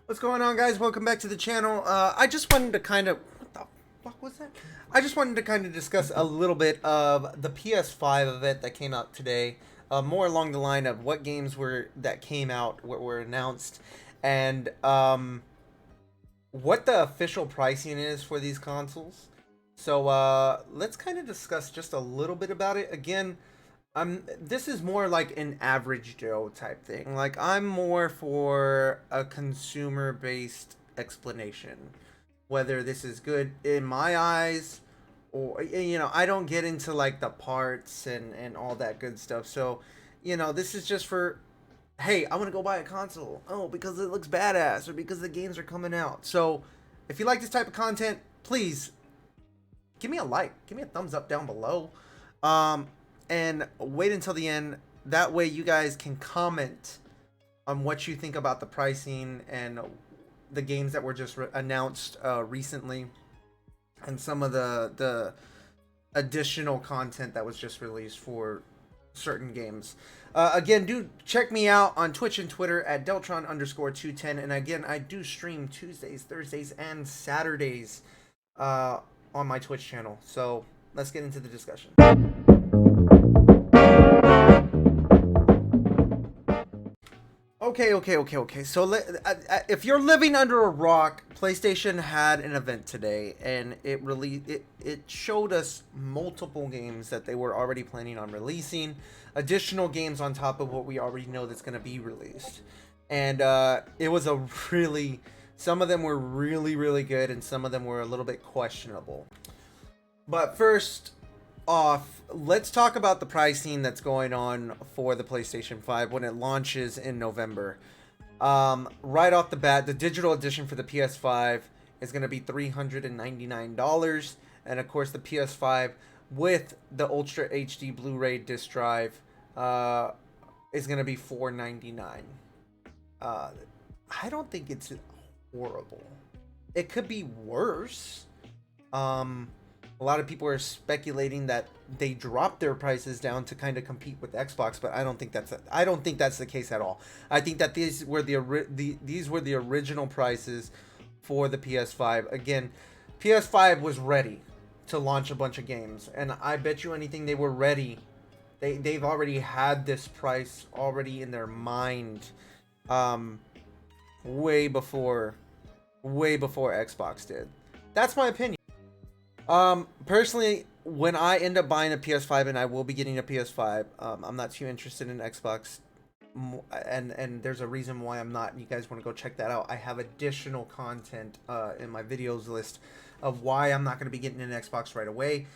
What's going on, guys? Welcome back to the channel. I just wanted to kind of... What the fuck was that? I just wanted to kind of discuss a little bit of the PS5 event that came out today. More along the line of what games that came out, what were announced, and what the official pricing is for these consoles. So let's kind of discuss just a little bit about it. Again, this is more like an average Joe type thing. Like, I'm more for a consumer based explanation. Whether this is good in my eyes or, I don't get into like the parts and all that good stuff. So, this is just for, hey, I want to go buy a console. Oh, because it looks badass or because the games are coming out. So, if you like this type of content, please give me a like, give me a thumbs up down below. And wait until the end. That way you guys can comment on what you think about the pricing and the games that were just announced recently, and some of the additional content that was just released for certain games. Again, do check me out on Twitch and Twitter at Deltron_210. And again, I do stream Tuesdays, Thursdays, and Saturdays on my Twitch channel. So let's get into the discussion. Okay. So if you're living under a rock, PlayStation had an event today, and it showed us multiple games that they were already planning on releasing, additional games on top of what we already know that's going to be released. And it was some of them were really good, and some of them were a little bit questionable. But first off, let's talk about the pricing that's going on for the PlayStation 5 when it launches in November. Right off the bat, the digital edition for the PS5 is going to be $399, and of course the PS5 with the Ultra HD Blu-ray disc drive is going to be $499. I don't think it's horrible. It could be worse. A lot of people are speculating that they dropped their prices down to kind of compete with Xbox, but I don't think that's the case at all. I think that these were the original prices for the PS5. Again, PS5 was ready to launch a bunch of games, and I bet you anything they were ready. They've already had this price already in their mind, way before Xbox did. That's my opinion. Personally, when I end up buying a PS5, and I will be getting a PS5, I'm not too interested in Xbox, and there's a reason why I'm not. You guys want to go check that out. I have additional content in my videos list of why I'm not going to be getting an Xbox right away.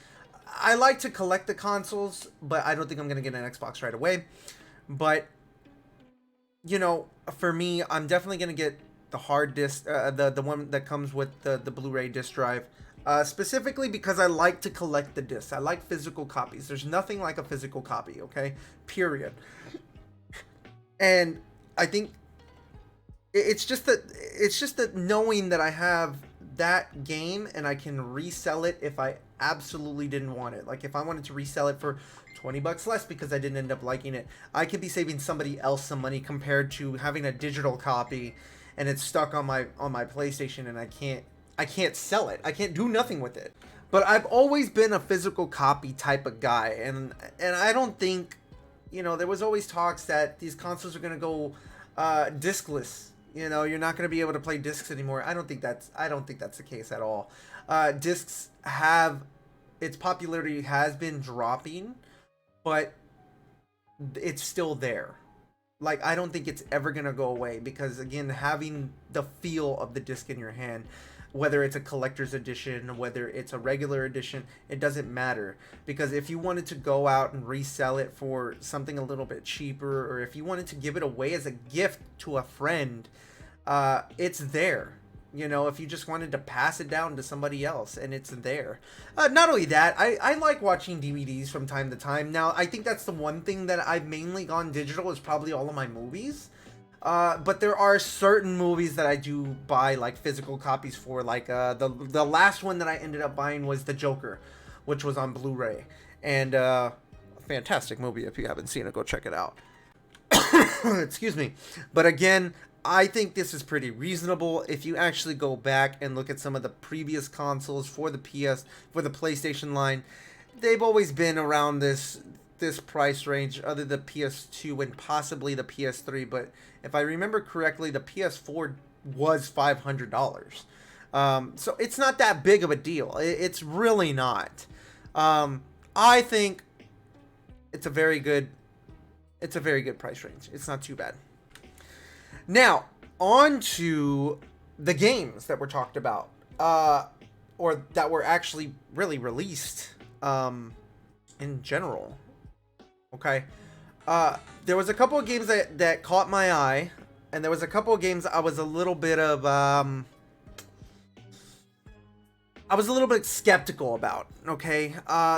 I like to collect the consoles, but I don't think I'm going to get an Xbox right away. But, for me, I'm definitely going to get the hard disk, the one that comes with the Blu-ray disc drive. Specifically because I like to collect the discs. I like physical copies. There's nothing like a physical copy, okay? Period. And I think it's just that knowing that I have that game and I can resell it if I absolutely didn't want it. Like, if I wanted to resell it for $20 less because I didn't end up liking it, I could be saving somebody else some money compared to having a digital copy and it's stuck on my PlayStation and I can't sell it. I can't do nothing with it. But I've always been a physical copy type of guy, and I don't think, there was always talks that these consoles are going to go discless. You're not going to be able to play discs anymore. I don't think that's the case at all. Discs its popularity has been dropping, but it's still there. Like, I don't think it's ever going to go away because, again, having the feel of the disc in your hand, whether it's a collector's edition, whether it's a regular edition, it doesn't matter. Because if you wanted to go out and resell it for something a little bit cheaper, or if you wanted to give it away as a gift to a friend, it's there. If you just wanted to pass it down to somebody else, and it's there. Not only that, I like watching DVDs from time to time. Now, I think that's the one thing that I've mainly gone digital is probably all of my movies. But there are certain movies that I do buy like physical copies for. Like the last one that I ended up buying was The Joker, which was on Blu-ray, and a fantastic movie. If you haven't seen it, go check it out. Excuse me. But again, I think this is pretty reasonable. If you actually go back and look at some of the previous consoles for the PlayStation line, they've always been around this price range, other than the PS2 and possibly the PS3. But if I remember correctly, the PS4 was $500. So it's not that big of a deal. It's really not. I think it's a very good price range. It's not too bad. Now, on to the games that were talked about, or that were actually really released in general. Okay. There was a couple of games that caught my eye, and there was a couple of games I was a little bit skeptical about. Okay.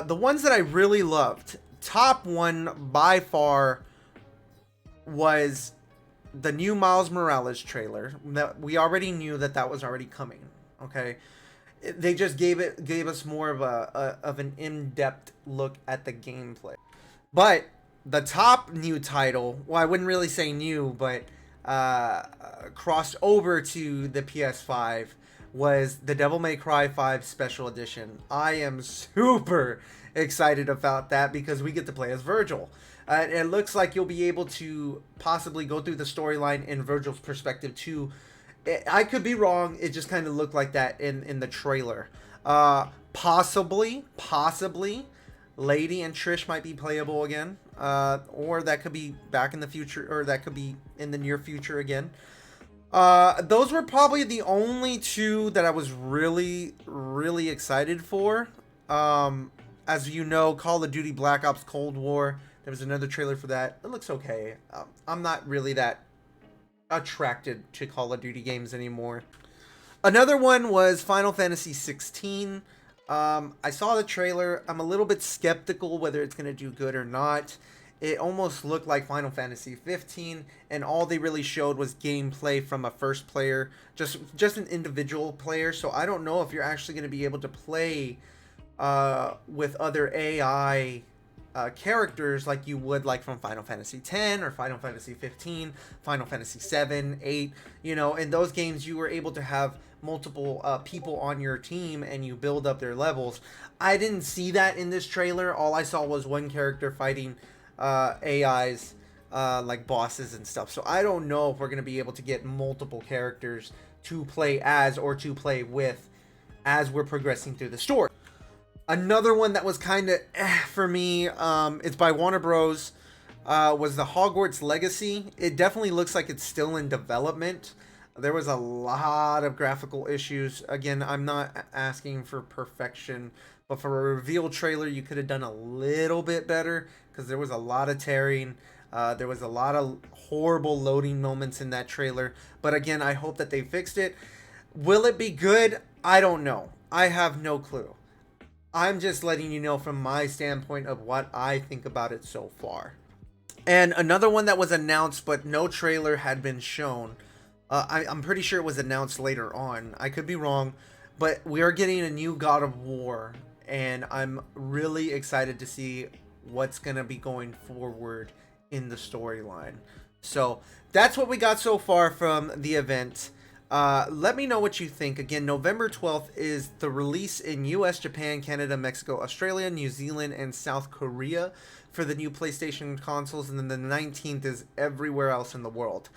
The ones that I really loved, top one by far was the new Miles Morales trailer. That we already knew that was already coming. Okay, they just gave us more of an in-depth look at the gameplay. But the top new title, well, I wouldn't really say new, but crossed over to the PS5, was the Devil May Cry 5 Special Edition. I am super excited about that because we get to play as Virgil. It looks like you'll be able to possibly go through the storyline in Virgil's perspective too. I could be wrong. It just kind of looked like that in the trailer. Possibly, Lady and Trish might be playable again. Or that could be back in the future, or that could be in the near future again. Those were probably the only two that I was really, really excited for. As you know, Call of Duty Black Ops Cold War, there was another trailer for that. It looks okay. I'm not really that attracted to Call of Duty games anymore. Another one was Final Fantasy 16. I saw the trailer. I'm a little bit skeptical whether it's going to do good or not. It almost looked like Final Fantasy 15, and all they really showed was gameplay from a first player, just an individual player. So I don't know if you're actually going to be able to play with other AI characters like you would like from Final Fantasy X or Final Fantasy 15, Final Fantasy 7, 8. You know, in those games you were able to have multiple people on your team and you build up their levels. I didn't see that in this trailer. All I saw was one character fighting AIs like bosses and stuff. So I don't know if we're going to be able to get multiple characters to play as or to play with as we're progressing through the story. Another one that was kind of for me, it's by Warner Bros. Was the Hogwarts Legacy. It definitely looks like it's still in development. There was a lot of graphical issues. Again, I'm not asking for perfection, but for a reveal trailer, you could have done a little bit better because there was a lot of tearing. There was a lot of horrible loading moments in that trailer. But again, I hope that they fixed it. Will it be good? I don't know. I have no clue. I'm just letting you know from my standpoint of what I think about it so far. And another one that was announced, but no trailer had been shown. I'm pretty sure it was announced later on. I could be wrong, but we are getting a new God of War, and I'm really excited to see what's going to be going forward in the storyline. So that's what we got so far from the event. Let me know what you think. Again, November 12th is the release in US, Japan, Canada, Mexico, Australia, New Zealand, and South Korea for the new PlayStation consoles. And then the 19th is everywhere else in the world.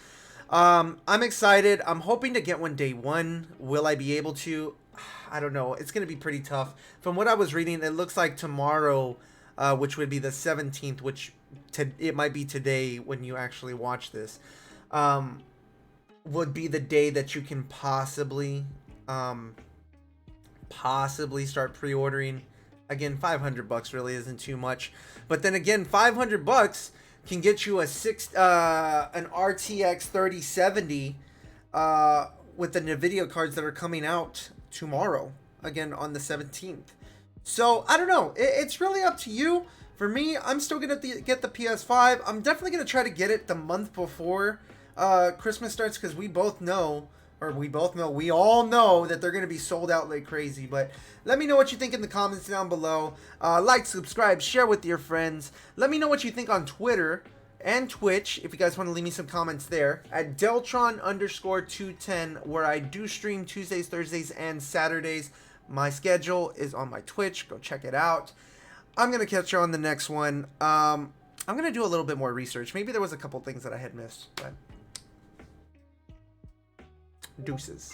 I'm excited. I'm hoping to get one day one. Will I be able to? I don't know. It's going to be pretty tough. From what I was reading, it looks like tomorrow, which would be the 17th, which it might be today when you actually watch this, would be the day that you can possibly start pre-ordering. Again, $500 really isn't too much, but then again, $500 can get you an RTX 3070 with the Nvidia cards that are coming out tomorrow, again on the 17th. So I don't know, it's really up to you. For me, I'm still gonna get the PS5. I'm definitely gonna try to get it the month before Christmas starts, because we all know that they're going to be sold out like crazy. But let me know what you think in the comments down below. Like, subscribe, share with your friends. Let me know what you think on Twitter. and Twitch, if you guys want to leave me some comments there, at Deltron_210, where I do stream Tuesdays, Thursdays, and Saturdays. My schedule is on my Twitch. Go check it out. I'm going to catch you on the next one. I'm going to do a little bit more research. Maybe there was a couple things that I had missed, but deuces.